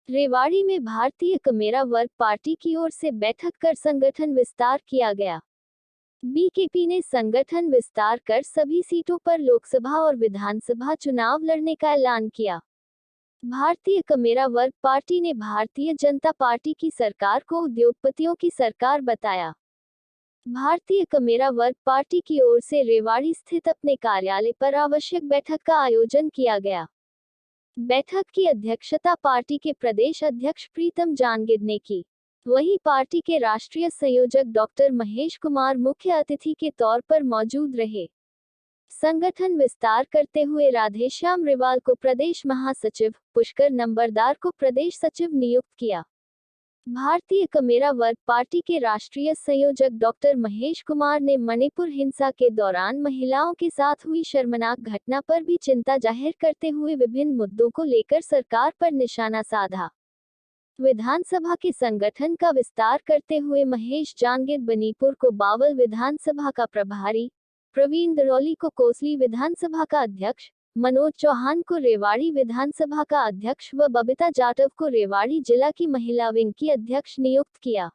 रेवाड़ी में भारतीय कमेरा वर्ग पार्टी की ओर से बैठक कर संगठन विस्तार किया गया। बीकेपी ने संगठन विस्तार कर सभी सीटों पर लोकसभा और विधानसभा चुनाव लड़ने का ऐलान किया। भारतीय कमेरा वर्ग पार्टी ने भारतीय जनता पार्टी की सरकार को उद्योगपतियों की सरकार बताया। भारतीय कमेरा वर्ग पार्टी की ओर से रेवाड़ी स्थित अपने कार्यालय पर आवश्यक बैठक का आयोजन किया गया। बैठक की अध्यक्षता पार्टी के प्रदेश अध्यक्ष प्रीतम जानगिद ने की। वहीं पार्टी के राष्ट्रीय संयोजक डॉक्टर महेश कुमार मुख्य अतिथि के तौर पर मौजूद रहे। संगठन विस्तार करते हुए राधेश्याम रिवाल को प्रदेश महासचिव, पुष्कर नंबरदार को प्रदेश सचिव नियुक्त किया। भारतीय कमेरा वर्ग पार्टी के राष्ट्रीय संयोजक डॉक्टर महेश कुमार ने मणिपुर हिंसा के दौरान महिलाओं के साथ हुई शर्मनाक घटना पर भी चिंता जाहिर करते हुए विभिन्न मुद्दों को लेकर सरकार पर निशाना साधा। विधानसभा के संगठन का विस्तार करते हुए महेश जानगिद मणिपुर को बावल विधानसभा का प्रभारी, प्रवीण दरौली को कोसली विधानसभा का अध्यक्ष, मनोज चौहान को रेवाड़ी विधानसभा का अध्यक्ष व बबीता जाटव को रेवाड़ी जिला की महिला विंग की अध्यक्ष नियुक्त किया।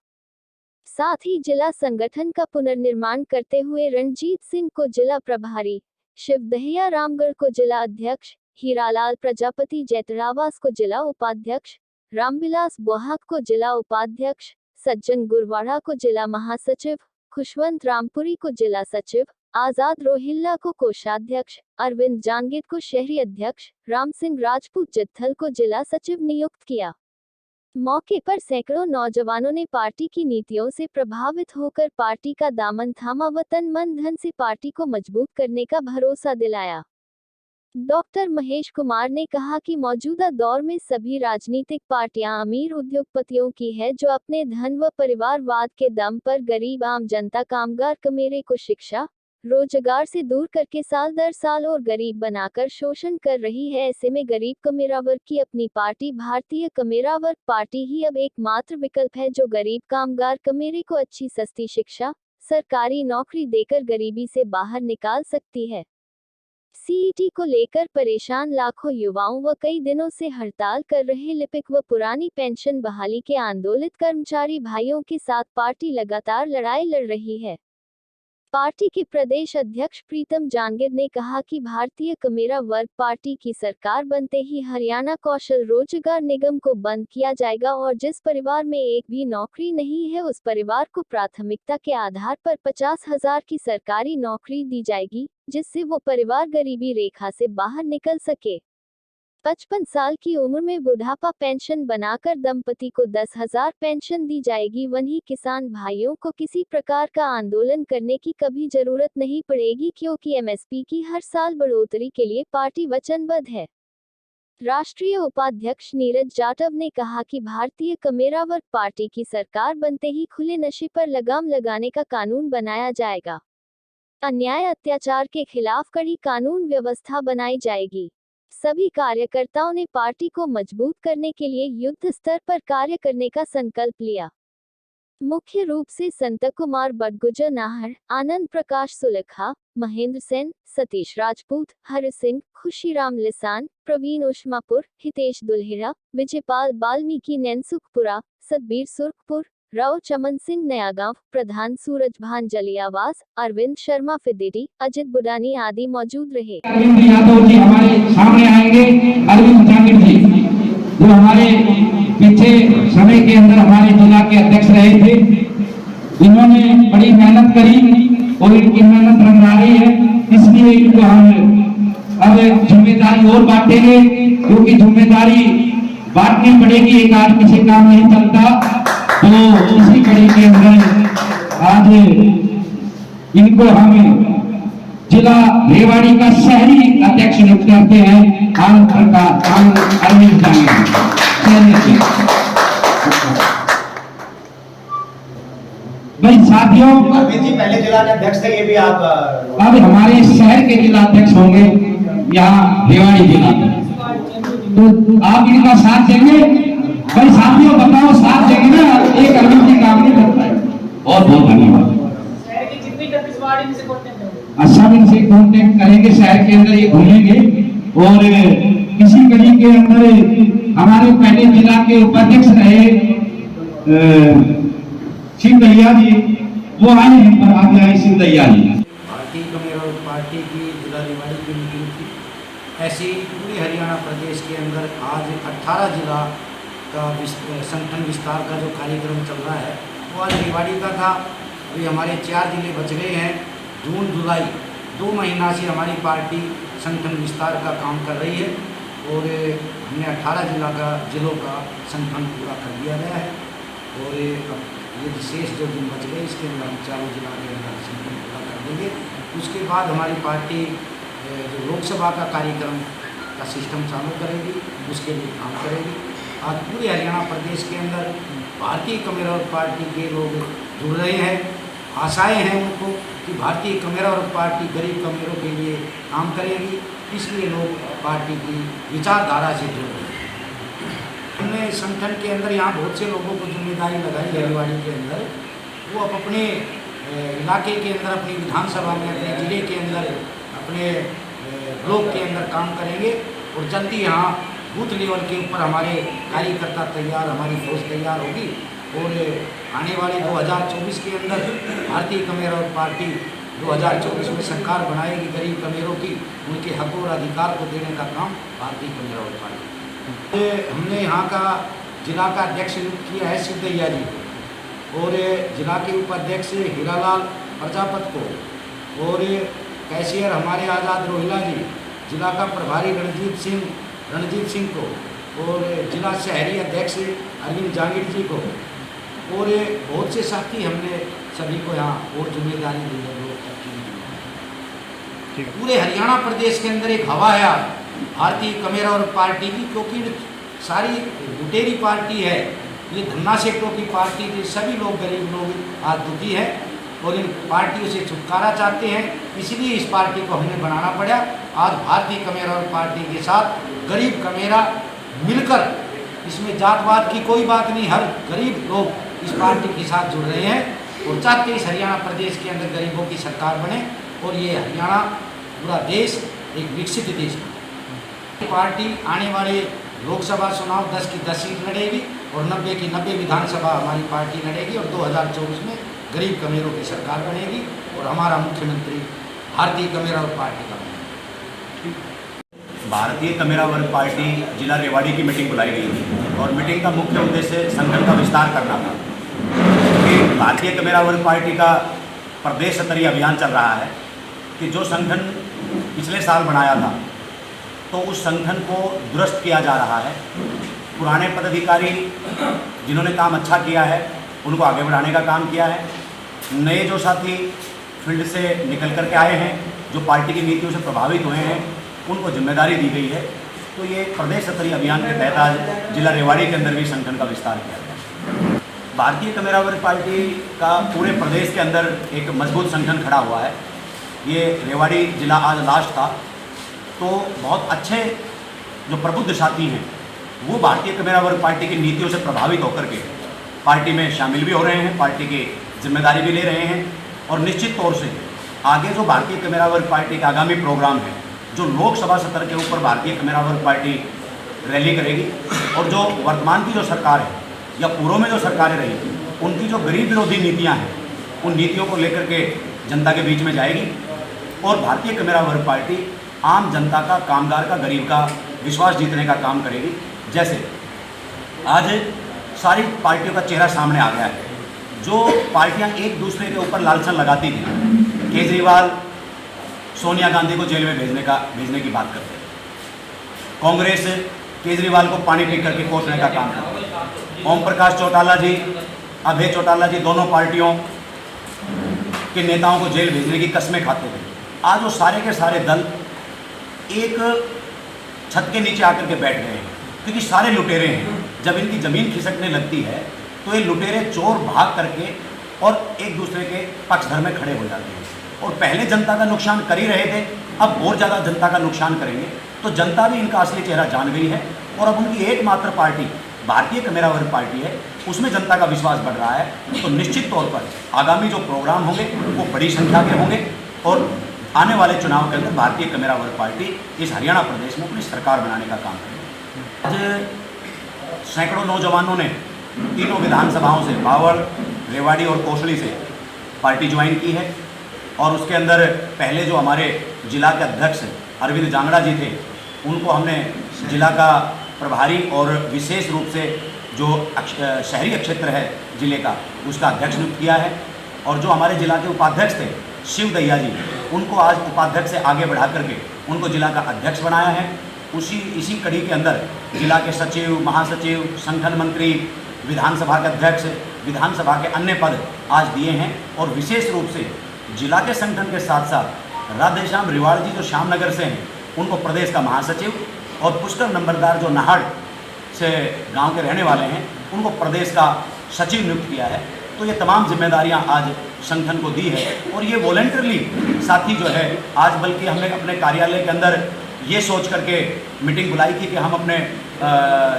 साथ ही जिला संगठन का पुनर्निर्माण करते हुए रणजीत सिंह को जिला प्रभारी, शिव दहिया रामगढ़ को जिला अध्यक्ष, हीरालाल प्रजापति जैतरावास को जिला उपाध्यक्ष, रामविलास बोहाक को जिला उपाध्यक्ष, सज्जन गुरवाड़ा को जिला महासचिव, खुशवंत रामपुरी को जिला सचिव, आजाद रोहिल्ला को कोषाध्यक्ष, अरविंद जानगिद को शहरी अध्यक्ष, राम सिंह राजपूत जित्थल को जिला सचिव नियुक्त किया। मौके पर सैकड़ों नौजवानों ने पार्टी की नीतियों से प्रभावित होकर पार्टी का दामन थामा व तन मन धन से पार्टी को मजबूत करने का भरोसा दिलाया। डॉक्टर महेश कुमार ने कहा कि मौजूदा दौर में सभी राजनीतिक पार्टियां अमीर उद्योगपतियों की है जो अपने धन व परिवारवाद के दम पर गरीब आम जनता कामगार कमेरे को शिक्षा, रोजगार से दूर करके साल दर साल और गरीब बनाकर शोषण कर रही है। ऐसे में गरीब कमेरा वर्ग की अपनी पार्टी भारतीय कमेरा वर्ग पार्टी ही अब एकमात्र विकल्प है जो गरीब कामगार कमेरे को अच्छी सस्ती शिक्षा, सरकारी नौकरी देकर गरीबी से बाहर निकाल सकती है। सीईटी को लेकर परेशान लाखों युवाओं व कई दिनों से हड़ताल कर रहे लिपिक व पुरानी पेंशन बहाली के आंदोलित कर्मचारी भाइयों के साथ पार्टी लगातार लड़ाई लड़ रही है। पार्टी के प्रदेश अध्यक्ष प्रीतम जानगिद ने कहा कि भारतीय कमेरा वर्ग पार्टी की सरकार बनते ही हरियाणा कौशल रोजगार निगम को बंद किया जाएगा और जिस परिवार में एक भी नौकरी नहीं है उस परिवार को प्राथमिकता के आधार पर 50,000 की सरकारी नौकरी दी जाएगी, जिससे वो परिवार गरीबी रेखा से बाहर निकल सके। 55 साल की उम्र में बुढ़ापा पेंशन बनाकर दंपति को 10,000 पेंशन दी जाएगी। वहीं किसान भाइयों को किसी प्रकार का आंदोलन करने की कभी जरूरत नहीं पड़ेगी क्योंकि एमएसपी की हर साल बढ़ोतरी के लिए पार्टी वचनबद्ध है। राष्ट्रीय उपाध्यक्ष नीरज जाटव ने कहा कि भारतीय कमेरा वर्ग पार्टी की सरकार बनते ही खुले नशे पर लगाम लगाने का कानून बनाया जाएगा। अन्याय अत्याचार के खिलाफ कड़ी कानून व्यवस्था बनाई जाएगी। सभी कार्यकर्ताओं ने पार्टी को मजबूत करने के लिए युद्ध स्तर पर कार्य करने का संकल्प लिया। मुख्य रूप से संत कुमार बडगुजर नाहर, आनंद प्रकाश सुलखा, महेंद्र सेन, सतीश राजपूत, हरि सिंह, खुशीराम लिसान, प्रवीण उष्मापुर, हितेश दुल्हेरा, विजयपाल बाल्मीकि नैनसुखपुरा, सतबीर सुर्खपुर, राव चमन सिंह नयागांव, प्रधान सूरजभान जलियावास, अरविंद शर्मा फिदेरी, अजित बुडानी आदि मौजूद रहे। अरविंद यादव जी हमारे सामने आएंगे। अरविंद जानगिद जी जो हमारे पीछे समय के अंदर हमारे जिला के अध्यक्ष रहे थे, इन्होंने बड़ी मेहनत करी और इनकी मेहनत रंगाई है, इसलिए इनको हम अब जिम्मेदारी और बांटेंगे क्योंकि जिम्मेदारी बांटनी पड़ेगी। एक आदमी से काम नहीं चलता। तो इसी कड़ी के अंदर आज इनको हम जिला रेवाड़ी का शहरी अध्यक्ष नियुक्त करते हैं। आनंद प्रकाश अरविंद जानगिद। भाई साथियों, अरविंद जी पहले जिला के अध्यक्ष थे, ये भी आप अब हमारे शहर के जिला अध्यक्ष होंगे यहाँ रेवाड़ी जिला में, तो आप इनका साथ देंगे। भाई साथियों बताओ साथ देंगे ना? एक अरविंद जी काम नहीं करता है। बहुत बहुत धन्यवाद। अच्छा भी इनसे कॉन्टेक्ट करेंगे, शहर के अंदर ये घूमेंगे और किसी गली के अंदर हमारे पहले जिला के उपाध्यक्ष रहे शिव दैया जी, वो आए हैं पर आगे आए शिव दैया जी। भारतीय कमेरा पार्टी की जिला रेवाड़ी की मीटिंग थी। ऐसी पूरे हरियाणा प्रदेश के अंदर आज 18 जिला का संगठन विस्तार का जो कार्यक्रम चल रहा है वो आज रेवाड़ी का था। अभी हमारे 4 जिले बच गए हैं। जून जुलाई 2 महीना से हमारी पार्टी संगठन विस्तार का काम कर रही है और हमने 18 जिलों का संगठन पूरा कर दिया गया है और ये विशेष जो दिन बच गए इसके अंदर हम 4 जिला के अंदर संगठन पूरा कर देंगे। उसके बाद हमारी पार्टी जो लोकसभा का कार्यक्रम का सिस्टम चालू करेगी, उसके लिए काम करेगी। आज पूरे हरियाणा प्रदेश के अंदर भारतीय कमेरा पार्टी के लोग जुड़ रहे हैं। आशाएं हैं उनको कि भारतीय कमेरा पार्टी गरीब कमेरों के लिए काम करेगी, इसलिए लोग पार्टी की विचारधारा से जुड़ रहे हैं। हमने संगठन के अंदर यहाँ बहुत से लोगों को जिम्मेदारी लगाई है रेवाड़ी के अंदर। वो अपने इलाके के अंदर, अपनी विधानसभा में, अपने ज़िले के अंदर, अपने ब्लॉक के अंदर काम करेंगे और जल्दी यहाँ बूथ लेवल के ऊपर हमारे कार्यकर्ता तैयार, हमारी फौज तैयार होगी और आने वाले 2024 के अंदर भारतीय कमेरा पार्टी 2024 में सरकार बनाएगी गरीब कमेरों की, उनके हक और अधिकार को देने का काम भारतीय कमेरा पार्टी। हमने यहाँ का जिला का अध्यक्ष नियुक्त किया है शिव दैया जी और जिला के उपाध्यक्ष हीरालाल प्रजापत को और कैशियर हमारे आज़ाद रोहिला जी, जिला का प्रभारी रणजीत सिंह को और जिला शहरी अध्यक्ष अरविंद जांगीर जी को और बहुत से साथी हमने सभी को यहाँ और जिम्मेदारी दी है। पूरे हरियाणा प्रदेश के अंदर एक हवा है भारतीय कमेरा और पार्टी की, क्योंकि सारी लुटेरी पार्टी है, ये धन्ना सेठों की पार्टी थी। सभी लोग, गरीब लोग आज दुखी है और इन पार्टियों से छुटकारा चाहते हैं, इसलिए इस पार्टी को हमने बनाना पड़ा। आज भारतीय कमेरा और पार्टी के साथ गरीब कमेरा मिलकर, इसमें जातवाद की कोई बात नहीं, हर गरीब लोग इस पार्टी के साथ जुड़ रहे हैं और चाहते इस हरियाणा प्रदेश के अंदर गरीबों की सरकार बने और ये हरियाणा पूरा देश एक विकसित देश बने। पार्टी आने वाले लोकसभा चुनाव 10 की 10 सीट लड़ेगी और 90 की 90 विधानसभा हमारी पार्टी लड़ेगी और 2024 में गरीब कमेरों की सरकार बनेगी और हमारा मुख्यमंत्री भारतीय कमेरा और पार्टी का बनेगा। भारतीय कमेरा वर्ग पार्टी जिला रेवाड़ी की मीटिंग बुलाई गई थी और मीटिंग का मुख्य उद्देश्य संगठन का विस्तार करना था। क्योंकि भारतीय कमेरा वर्ग पार्टी का प्रदेश स्तरीय अभियान चल रहा है कि जो संगठन पिछले साल बनाया था तो उस संगठन को दुरुस्त किया जा रहा है। पुराने पदाधिकारी जिन्होंने काम अच्छा किया है उनको आगे बढ़ाने का काम किया है। नए जो साथी फील्ड से निकल कर के आए हैं, जो पार्टी की नीतियों से प्रभावित हुए हैं, उनको जिम्मेदारी दी गई है। तो ये प्रदेश स्तरीय अभियान के तहत आज जिला रेवाड़ी के अंदर भी संगठन का विस्तार किया गया। भारतीय कमेरा वर्ग पार्टी का पूरे प्रदेश के अंदर एक मजबूत संगठन खड़ा हुआ है। ये रेवाड़ी जिला आज लास्ट था, तो बहुत अच्छे जो प्रबुद्ध साथी हैं वो भारतीय कमेरा वर्ग पार्टी की नीतियों से प्रभावित होकर के पार्टी में शामिल भी हो रहे हैं, पार्टी की जिम्मेदारी भी ले रहे हैं। और निश्चित तौर से आगे जो भारतीय कमेरा वर्ग पार्टी का आगामी प्रोग्राम है, जो लोकसभा सत्र के ऊपर भारतीय कमेरा वर्ग पार्टी रैली करेगी और जो वर्तमान की जो सरकार है या पूर्व में जो सरकारें रही, उनकी जो गरीब विरोधी नीतियां हैं, उन नीतियों को लेकर के जनता के बीच में जाएगी और भारतीय कमेरा वर्ग पार्टी आम जनता का, कामगार का, गरीब का विश्वास जीतने का काम करेगी। जैसे आज सारी पार्टियों का चेहरा सामने आ गया है। जो पार्टियां एक दूसरे के ऊपर लालसन लगाती थी, केजरीवाल सोनिया गांधी को जेल में भेजने की बात करते हैं, कांग्रेस केजरीवाल को पानी पी करके कोसने का काम करते हैं, ओम प्रकाश चौटाला जी, अभय चौटाला जी दोनों पार्टियों के नेताओं को जेल भेजने की कस्में खाते थे। आज वो सारे के सारे दल एक छत के नीचे आकर के बैठ गए हैं, क्योंकि सारे लुटेरे हैं। जब इनकी ज़मीन खिसकने लगती है तो ये लुटेरे चोर भाग करके और एक दूसरे के पक्षधर में खड़े हो जाते हैं और पहले जनता का नुकसान कर ही रहे थे, अब और ज़्यादा जनता का नुकसान करेंगे। तो जनता भी इनका असली चेहरा जान गई है और अब उनकी एकमात्र पार्टी भारतीय कमेरा वर्ग पार्टी है, उसमें जनता का विश्वास बढ़ रहा है। तो निश्चित तौर पर आगामी जो प्रोग्राम होंगे वो बड़ी संख्या के होंगे और आने वाले चुनाव के अंदर भारतीय कमेरा वर्ग पार्टी इस हरियाणा प्रदेश में अपनी सरकार बनाने का काम करेगी। आज सैकड़ों नौजवानों ने तीनों विधानसभाओं से, बावड़, रेवाड़ी और कोसली से पार्टी ज्वाइन की है। और उसके अंदर पहले जो हमारे जिला के अध्यक्ष अरविंद जांगड़ा जी थे, उनको हमने जिला का प्रभारी और विशेष रूप से जो शहरी क्षेत्र है जिले का, उसका अध्यक्ष नियुक्त किया है। और जो हमारे जिला के उपाध्यक्ष थे शिव दैया जी, उनको आज उपाध्यक्ष से आगे बढ़ा करके उनको जिला का अध्यक्ष बनाया है। इसी कड़ी के अंदर जिला के सचिव, महासचिव, संगठन मंत्री, विधानसभा के अध्यक्ष, विधानसभा के अन्य पद आज दिए हैं। और विशेष रूप से जिला के संगठन के साथ साथ राधेश्याम रिवाड़ जी जो श्यामनगर से हैं, उनको प्रदेश का महासचिव, और पुष्कर नंबरदार जो नाहड़ से गांव के रहने वाले हैं, उनको प्रदेश का सचिव नियुक्त किया है। तो ये तमाम जिम्मेदारियां आज संगठन को दी है। और ये वॉलंटरली साथी जो है, आज बल्कि हमने अपने कार्यालय के अंदर ये सोच करके मीटिंग बुलाई थी कि हम अपने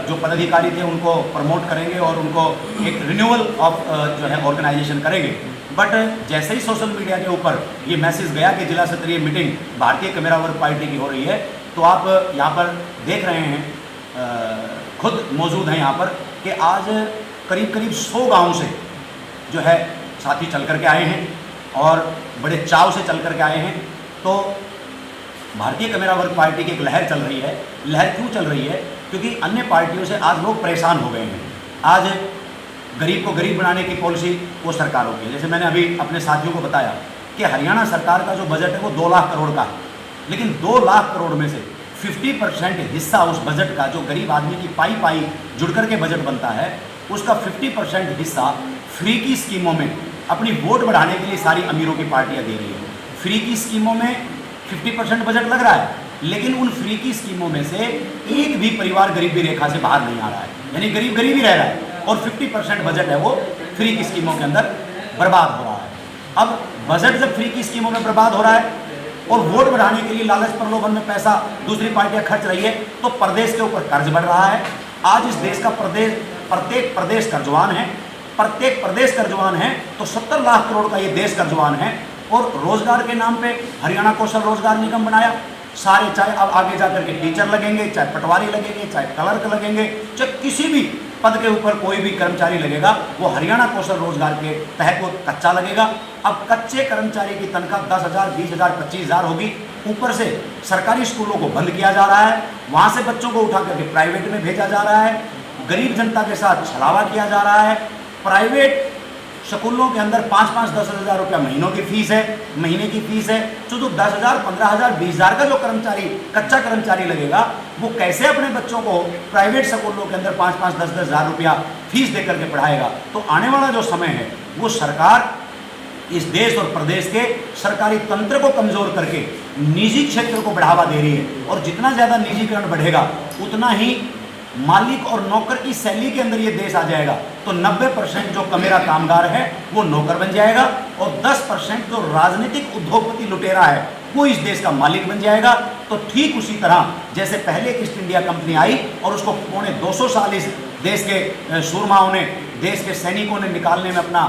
जो पदाधिकारी थे उनको प्रमोट करेंगे और उनको एक रिन्यूअल ऑफ जो है ऑर्गेनाइजेशन करेंगे। बट जैसे ही सोशल मीडिया के ऊपर ये मैसेज गया कि जिला स्तरीय मीटिंग भारतीय कमेरा वर्ग पार्टी की हो रही है, तो आप यहाँ पर देख रहे हैं, खुद मौजूद हैं यहाँ पर, कि आज करीब करीब 100 गाँव से जो है साथी चल करके आए हैं और बड़े चाव से चल करके आए हैं। तो भारतीय कमेरा वर्ग पार्टी की एक लहर चल रही है। लहर क्यों चल रही है? क्योंकि अन्य पार्टियों से आज लोग परेशान हो गए हैं। आज गरीब को गरीब बनाने की पॉलिसी वो सरकारों की है। जैसे मैंने अभी अपने साथियों को बताया कि हरियाणा सरकार का जो बजट है वो 2 लाख करोड़ का है, लेकिन 2 लाख करोड़ में से 50% हिस्सा उस बजट का, जो गरीब आदमी की पाई पाई जुड़ करके बजट बनता है, उसका 50% हिस्सा फ्री की स्कीमों में अपनी वोट बढ़ाने के लिए सारी अमीरों की पार्टियां दे रही है। फ्री की स्कीमों में 50% बजट लग रहा है, लेकिन उन फ्री की स्कीमों में से एक भी परिवार गरीबी रेखा से बाहर नहीं आ रहा है, यानी गरीब गरीब ही रह रहा है। और 50% बजट है वो फ्री की स्कीमों के अंदर बर्बाद हो रहा है। अब बजट जब फ्री की स्कीमों में बर्बाद हो रहा है और वोट बढ़ाने के लिए लालच प्रलोभन में पैसा दूसरी पार्टियां खर्च रही है, तो प्रदेश के ऊपर कर्ज बढ़ रहा है। आज इस देश का प्रत्येक प्रदेश कर्जवान है, प्रत्येक प्रदेश कर्जवान है, तो 70 लाख करोड़ का ये देश कर्जवान है। और रोजगार के नाम पे हरियाणा कौशल रोजगार निगम बनाया। सारे, चाहे अब आगे जाकर के टीचर लगेंगे, चाहे पटवारी लगेंगे, चाहे क्लर्क लगेंगे, चाहे किसी भी पद के ऊपर कोई भी कर्मचारी लगेगा, वो हरियाणा कौशल रोजगार के तहत वो कच्चा लगेगा। अब कच्चे कर्मचारी की तनख्वाह 10,000, 20,000, 25,000 होगी। ऊपर से सरकारी स्कूलों को बंद किया जा रहा है, वहाँ से बच्चों को उठा करके प्राइवेट में भेजा जा रहा है। गरीब जनता के साथ छलावा किया जा रहा है। प्राइवेट स्कूलों के अंदर 5-5, 10,000 रुपया महीनों की फीस है, महीने की फीस है। तो 10,000, 15,000, 20,000 का जो कर्मचारी, कच्चा कर्मचारी लगेगा, वो कैसे अपने बच्चों को प्राइवेट स्कूलों के अंदर 5-5, 10,000 रुपया फीस दे करके पढ़ाएगा? तो आने वाला जो समय है, वो सरकार इस देश और प्रदेश के सरकारी तंत्र को कमजोर करके निजी क्षेत्र को बढ़ावा दे रही है। और जितना ज़्यादा निजीकरण बढ़ेगा, उतना ही मालिक और नौकर की शैली के अंदर ये देश आ जाएगा। तो 90% जो कमेरा कामगार है वो नौकर बन जाएगा, और 10% जो राजनीतिक उद्योगपति लुटेरा है वो इस देश का मालिक बन जाएगा। तो ठीक उसी तरह जैसे पहले ईस्ट इंडिया कंपनी आई और उसको 250 साल इस देश के सूरमाओं ने, देश के सैनिकों ने निकालने में अपना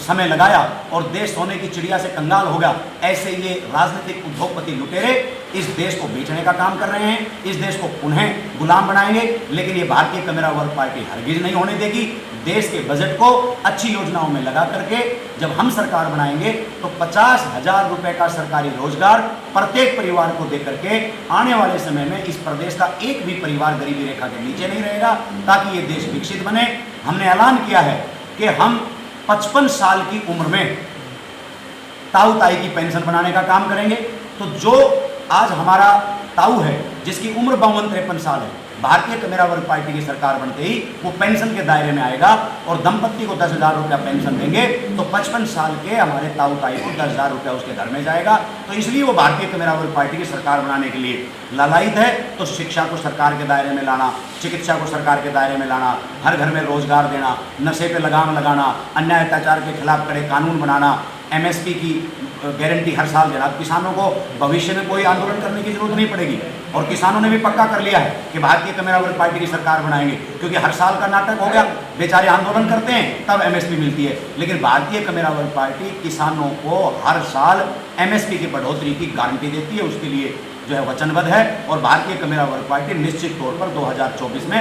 समय लगाया और देश सोने की चिड़िया से कंगाल हो गया, ऐसे ये राजनीतिक उद्योगपति लुटेरे इस देश को बेचने का काम कर रहे हैं, इस देश को पुनः गुलाम बनाएंगे। लेकिन ये भारतीय कमेरा वर्ग पार्टी हरगिज नहीं होने देगी। देश के बजट को अच्छी योजनाओं में लगा करके जब हम सरकार बनाएंगे, तो 50,000 रुपए का सरकारी रोजगार प्रत्येक परिवार को दे करके आने वाले समय में इस प्रदेश का एक भी परिवार गरीबी रेखा के नीचे नहीं रहेगा, ताकि ये देश विकसित बने। हमने ऐलान किया है कि हम 55 साल की उम्र में ताऊ ताई की पेंशन बनाने का काम करेंगे। तो जो आज हमारा ताऊ है, जिसकी उम्र 52-53 साल है, भारतीय कमेरा वर्ग पार्टी की सरकार बनते ही वो पेंशन के दायरे में आएगा और दंपत्ति को 10,000 रुपया पेंशन देंगे। तो 55 साल के हमारे ताऊ ताई को 10,000 रुपया उसके घर में जाएगा। तो इसलिए वो भारतीय कमेरा वर्ग पार्टी की सरकार बनाने के लिए लालायित है। तो शिक्षा को सरकार के दायरे में लाना, चिकित्सा को सरकार के दायरे में लाना, हर घर में रोजगार देना, नशे पे लगाम लगाना, अन्याय अत्याचार के खिलाफ कड़े कानून बनाना, MSP की गारंटी हर साल देना। किसानों को भविष्य में कोई आंदोलन करने की जरूरत नहीं पड़ेगी। और किसानों ने भी पक्का कर लिया है कि भारतीय कमेरा वर्ग पार्टी की सरकार बनाएंगे, क्योंकि हर साल का नाटक हो गया, बेचारे आंदोलन करते हैं तब MSP मिलती है। लेकिन भारतीय कमेरा वर्ग पार्टी किसानों को हर साल MSP की बढ़ोतरी की गारंटी देती है, उसके लिए जो है वचनबद्ध है। और भारतीय कमेरा वर्ग पार्टी निश्चित तौर पर 2024 में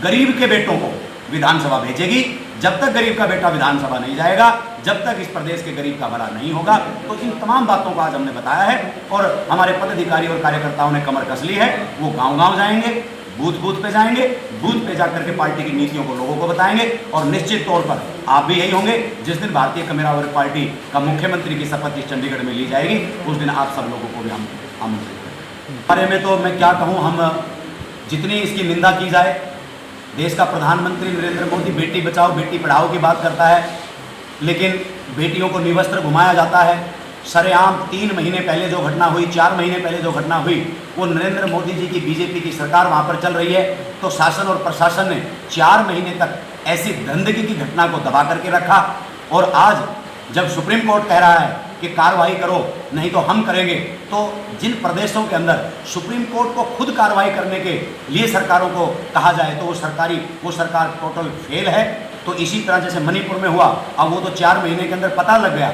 गरीब के बेटों को विधानसभा भेजेगी। जब तक गरीब का बेटा विधानसभा नहीं जाएगा, जब तक इस प्रदेश के गरीब का भला नहीं होगा। तो इन तमाम बातों को आज हमने बताया है और हमारे पदाधिकारी और कार्यकर्ताओं ने कमर कस ली है। वो गांव-गांव जाएंगे, बूथ बूथ पे जाएंगे, बूथ पे जाकर के पार्टी की नीतियों को लोगों को बताएंगे और निश्चित तौर पर आप भी यही होंगे जिस दिन भारतीय कमेरा वर्ग पार्टी का मुख्यमंत्री की शपथ इस चंडीगढ़ में ली जाएगी, उस दिन आप सब लोगों को भी हम आमंत्रित करेंगे। बारे में तो मैं क्या कहूँ, हम जितनी इसकी निंदा की जाए, देश का प्रधानमंत्री नरेंद्र मोदी बेटी बचाओ बेटी पढ़ाओ की बात करता है, लेकिन बेटियों को निवस्त्र घुमाया जाता है। सरेआम 3 महीने पहले जो घटना हुई, 4 महीने पहले जो घटना हुई, वो नरेंद्र मोदी जी की बीजेपी की सरकार वहाँ पर चल रही है, तो शासन और प्रशासन ने 4 महीने तक ऐसी गंदगी की घटना को दबा करके रखा। और आज जब सुप्रीम कोर्ट कह रहा है कि कार्रवाई करो नहीं तो हम करेंगे, तो जिन प्रदेशों के अंदर सुप्रीम कोर्ट को खुद कार्रवाई करने के लिए सरकारों को कहा जाए तो वो सरकार टोटल फेल है। तो इसी तरह जैसे मणिपुर में हुआ, अब वो तो 4 महीने के अंदर पता लग गया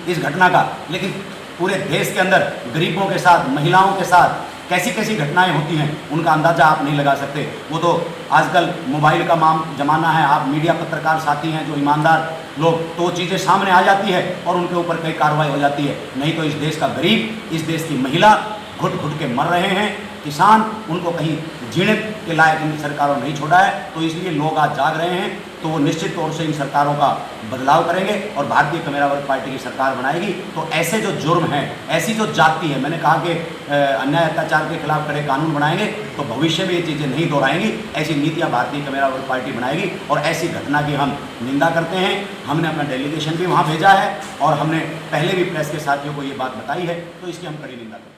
इस घटना का, लेकिन पूरे देश के अंदर गरीबों के साथ, महिलाओं के साथ कैसी कैसी घटनाएं होती हैं उनका अंदाज़ा आप नहीं लगा सकते। वो तो आजकल मोबाइल का ज़माना है, आप मीडिया पत्रकार साथी हैं जो ईमानदार लोग, तो चीज़ें सामने आ जाती है और उनके ऊपर कई कार्रवाई हो जाती है। नहीं तो इस देश का गरीब, इस देश की महिला घुट घुट के मर रहे हैं, किसान, उनको कहीं जीने के लायक इन सरकारों ने नहीं छोड़ा है। तो इसलिए लोग आज जाग रहे हैं, तो वो निश्चित तौर से इन सरकारों का बदलाव करेंगे और भारतीय कमेरा वर्ग पार्टी की सरकार बनाएगी। तो ऐसे जो जुर्म हैं, ऐसी जो जाति है, मैंने कहा कि अन्याय अत्याचार के खिलाफ कड़े कानून बनाएंगे तो भविष्य में ये चीज़ें नहीं दोहराएंगी। ऐसी नीतियाँ भारतीय कमेरा वर्ग पार्टी बनाएगी और ऐसी घटना की हम निंदा करते हैं। हमने अपना डेलीगेशन भी वहाँ भेजा है और हमने पहले भी प्रेस के साथियों को ये बात बताई है, तो इसकी हम कड़ी निंदा करते हैं।